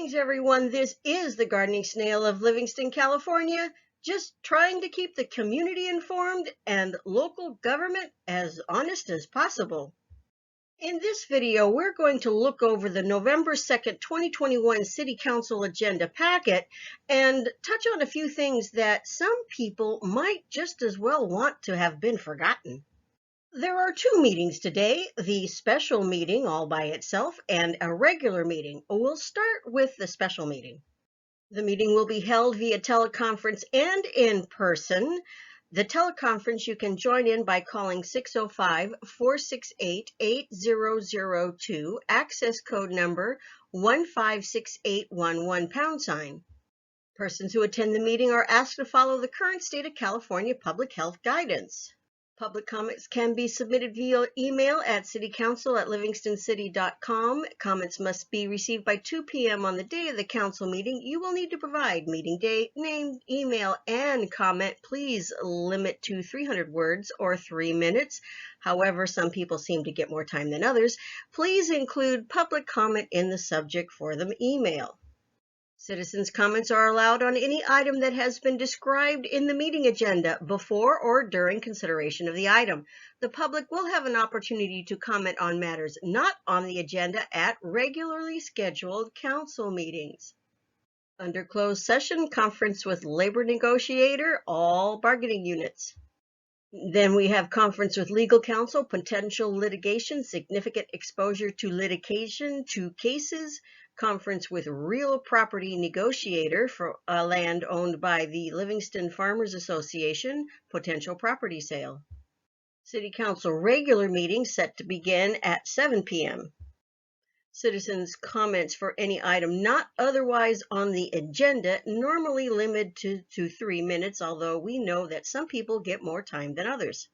Greetings, everyone. This is the Gardening Snail of Livingston, California, just trying to keep the community informed and local government as honest as possible. In this video, we're going to look over the November 2nd, 2021 City Council agenda packet and touch on a few things that some people might just as well want to have been forgotten. There are two meetings today, the special meeting all by itself and a regular meeting. We'll start with the special meeting. The meeting will be held via teleconference and in person. The teleconference you can join in by calling 605-468-8002, access code number 156811 #. Persons who attend the meeting are asked to follow the current state of California public health guidance. Public comments can be submitted via email at citycouncil@livingstoncity.com. Comments must be received by 2 p.m. on the day of the council meeting. You will need to provide meeting date, name, email, and comment. Please limit to 300 words or 3 minutes. However, some people seem to get more time than others. Please include public comment in the subject for the email. Citizens' comments are allowed on any item that has been described in the meeting agenda before or during consideration of the item. The public will have an opportunity to comment on matters not on the agenda at regularly scheduled council meetings. Under closed session, conference with labor negotiator, all bargaining units. Then we have conference with legal counsel, potential litigation, significant exposure to litigation, 2 cases, conference with real property negotiator for land owned by the Livingston Farmers Association, potential property sale. City Council regular meeting set to begin at 7 p.m. Citizens' comments for any item not otherwise on the agenda normally limited to 3 minutes, although we know that some people get more time than others.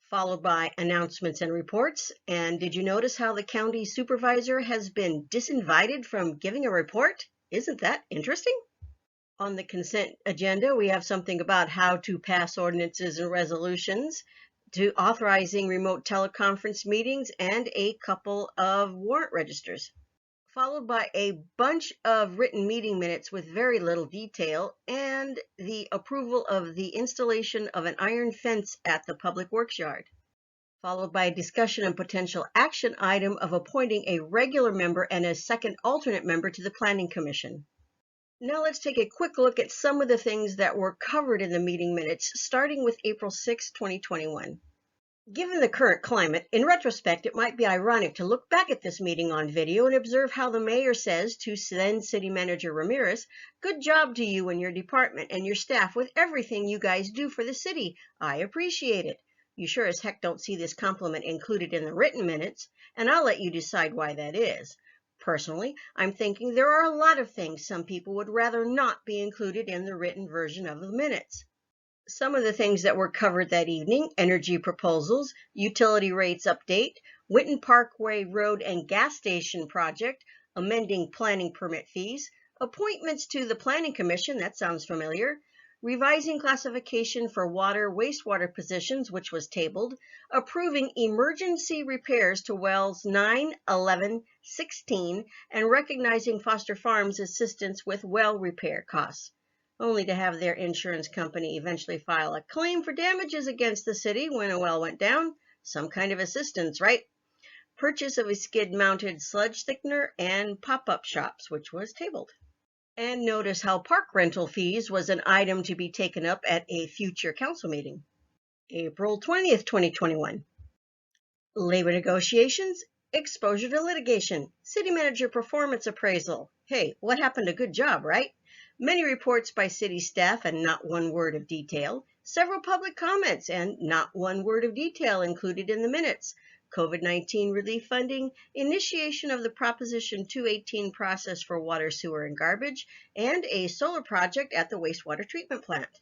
Followed by announcements and reports. And did you notice how the county supervisor has been disinvited from giving a report? Isn't that interesting? On the consent agenda, we have something about how to pass ordinances and resolutions, to authorizing remote teleconference meetings, and a couple of warrant registers. Followed by a bunch of written meeting minutes with very little detail, and the approval of the installation of an iron fence at the Public Works Yard. Followed by a discussion and potential action item of appointing a regular member and a second alternate member to the Planning Commission. Now let's take a quick look at some of the things that were covered in the meeting minutes, starting with April 6, 2021. Given the current climate, in retrospect, it might be ironic to look back at this meeting on video and observe how the mayor says to then City Manager Ramirez, "Good job to you and your department and your staff with everything you guys do for the city. I appreciate it. You sure as heck don't see this compliment included in the written minutes, and I'll let you decide why that is. Personally, I'm thinking there are a lot of things some people would rather not be included in the written version of the minutes." Some of the things that were covered that evening: energy proposals, utility rates update, Winton Parkway Road and Gas Station project, amending planning permit fees, appointments to the Planning Commission, that sounds familiar, revising classification for water wastewater positions, which was tabled, approving emergency repairs to wells 9, 11, 16, and recognizing Foster Farms assistance with well repair costs, only to have their insurance company eventually file a claim for damages against the city when a well went down. Some kind of assistance, right? Purchase of a skid-mounted sludge thickener and pop-up shops, which was tabled. And notice how park rental fees was an item to be taken up at a future council meeting. April 20th, 2021. Labor negotiations, exposure to litigation, city manager performance appraisal. Hey, what happened to good job, right? Many reports by city staff and not one word of detail. Several public comments and not one word of detail included in the minutes. COVID-19 relief funding, initiation of the Proposition 218 process for water, sewer, and garbage, and a solar project at the wastewater treatment plant.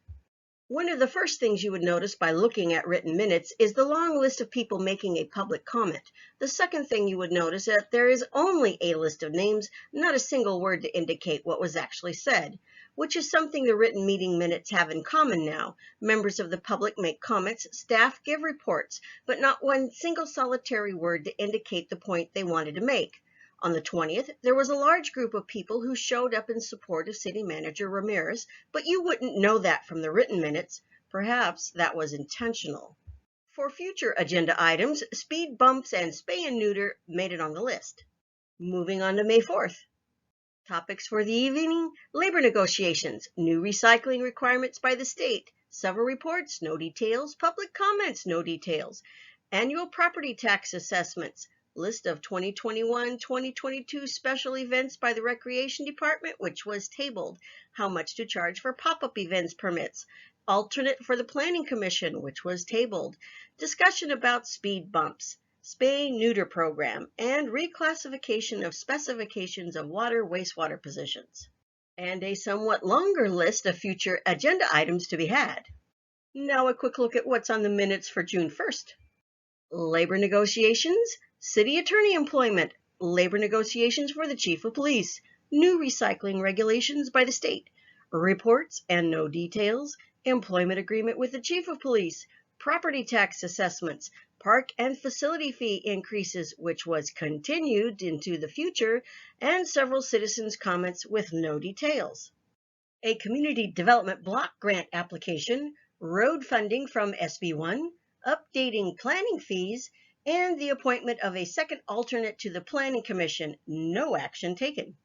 One of the first things you would notice by looking at written minutes is the long list of people making a public comment. The second thing you would notice is that there is only a list of names, not a single word to indicate what was actually said, which is something the written meeting minutes have in common now. Members of the public make comments, staff give reports, but not one single solitary word to indicate the point they wanted to make. On the 20th, there was a large group of people who showed up in support of City Manager Ramirez, but you wouldn't know that from the written minutes. Perhaps that was intentional. For future agenda items, speed bumps and spay and neuter made it on the list. Moving on to May 4th. Topics for the evening: labor negotiations, new recycling requirements by the state, several reports, no details, public comments, no details, annual property tax assessments, list of 2021-2022 special events by the Recreation Department, which was tabled, how much to charge for pop-up events permits, alternate for the Planning Commission, which was tabled, discussion about speed bumps, spay-neuter program, and reclassification of specifications of water wastewater positions, and a somewhat longer list of future agenda items to be had. Now a quick look at what's on the minutes for June 1st. Labor negotiations, city attorney employment, labor negotiations for the chief of police, new recycling regulations by the state, reports and no details, employment agreement with the chief of police, property tax assessments, park and facility fee increases, which was continued into the future, and several citizens' comments with no details. A community development block grant application, road funding from SB1, updating planning fees, and the appointment of a second alternate to the Planning Commission. No action taken.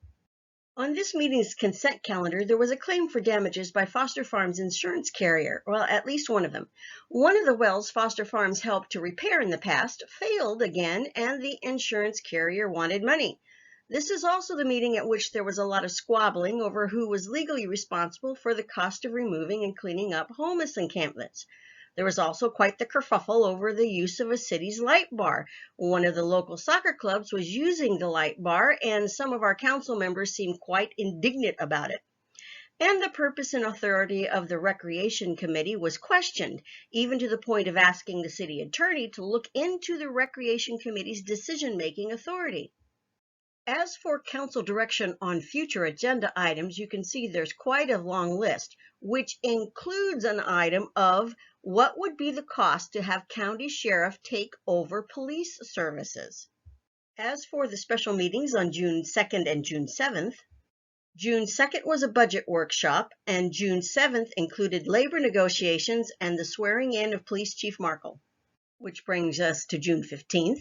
On this meeting's consent calendar, there was a claim for damages by Foster Farms insurance carrier, well, at least one of them. One of the wells Foster Farms helped to repair in the past failed again, and the insurance carrier wanted money. This is also the meeting at which there was a lot of squabbling over who was legally responsible for the cost of removing and cleaning up homeless encampments. There was also quite the kerfuffle over the use of a city's light bar. One of the local soccer clubs was using the light bar, and some of our council members seemed quite indignant about it. And the purpose and authority of the Recreation Committee was questioned, even to the point of asking the city attorney to look into the Recreation Committee's decision-making authority. As for council direction on future agenda items, you can see there's quite a long list, which includes an item of what would be the cost to have county sheriff take over police services. As for the special meetings on June 2nd and June 7th, June 2nd was a budget workshop, and June 7th included labor negotiations and the swearing in of Police Chief Markle. Which brings us to June 15th.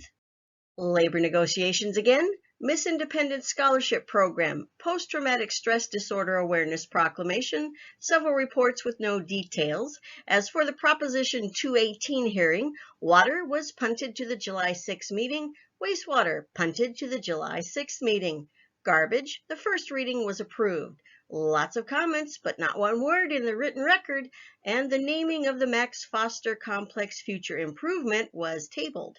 Labor negotiations again, Miss Independent Scholarship Program, Post-Traumatic Stress Disorder Awareness Proclamation, several reports with no details. As for the Proposition 218 hearing, water was punted to the July 6th meeting, wastewater punted to the July 6th meeting. Garbage, the first reading was approved. Lots of comments, but not one word in the written record, and the naming of the Max Foster Complex Future Improvement was tabled.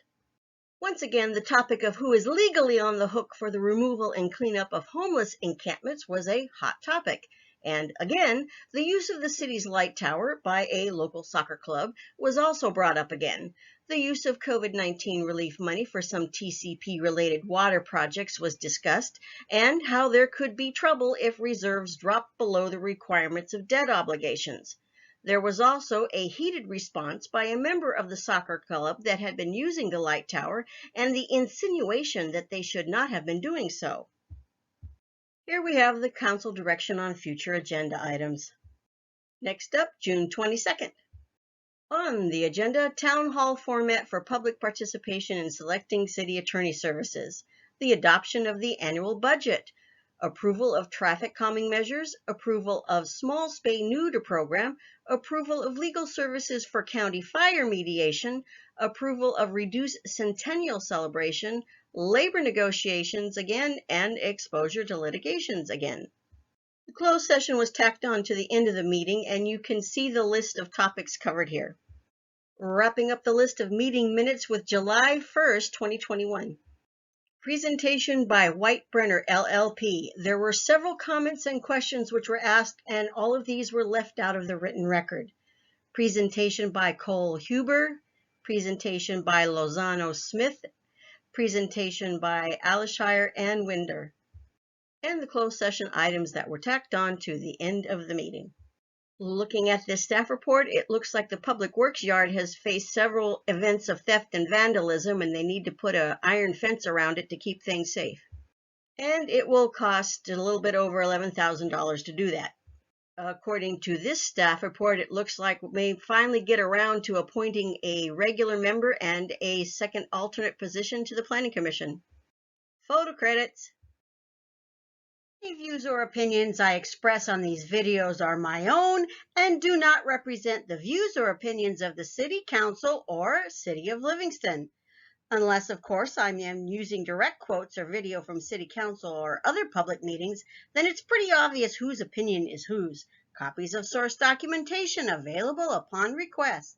Once again, the topic of who is legally on the hook for the removal and cleanup of homeless encampments was a hot topic. And again, the use of the city's light tower by a local soccer club was also brought up again. The use of COVID-19 relief money for some TCP-related water projects was discussed, and how there could be trouble if reserves dropped below the requirements of debt obligations. There was also a heated response by a member of the soccer club that had been using the light tower, and the insinuation that they should not have been doing so. Here we have the council direction on future agenda items. Next up, June 22nd. On the agenda, town hall format for public participation in selecting city attorney services, the adoption of the annual budget, approval of traffic calming measures, approval of small spay-neuter program, approval of legal services for county fire mediation, approval of reduced centennial celebration, labor negotiations again, and exposure to litigations again. The closed session was tacked on to the end of the meeting, and you can see the list of topics covered here. Wrapping up the list of meeting minutes with July 1st, 2021. Presentation by White-Brenner, LLP. There were several comments and questions which were asked, and all of these were left out of the written record. Presentation by Cole Huber. Presentation by Lozano Smith. Presentation by Alishire and Winder. And the closed session items that were tacked on to the end of the meeting. Looking at this staff report, it looks like the Public Works yard has faced several events of theft and vandalism, and they need to put an iron fence around it to keep things safe. and it will cost a little bit over $11,000 to do that. According to this staff report, it looks like we may finally get around to appointing a regular member and a second alternate position to the Planning Commission. Photo credits. Any views or opinions I express on these videos are my own and do not represent the views or opinions of the City Council or City of Livingston. Unless, of course, I am using direct quotes or video from City Council or other public meetings, then it's pretty obvious whose opinion is whose. Copies of source documentation available upon request.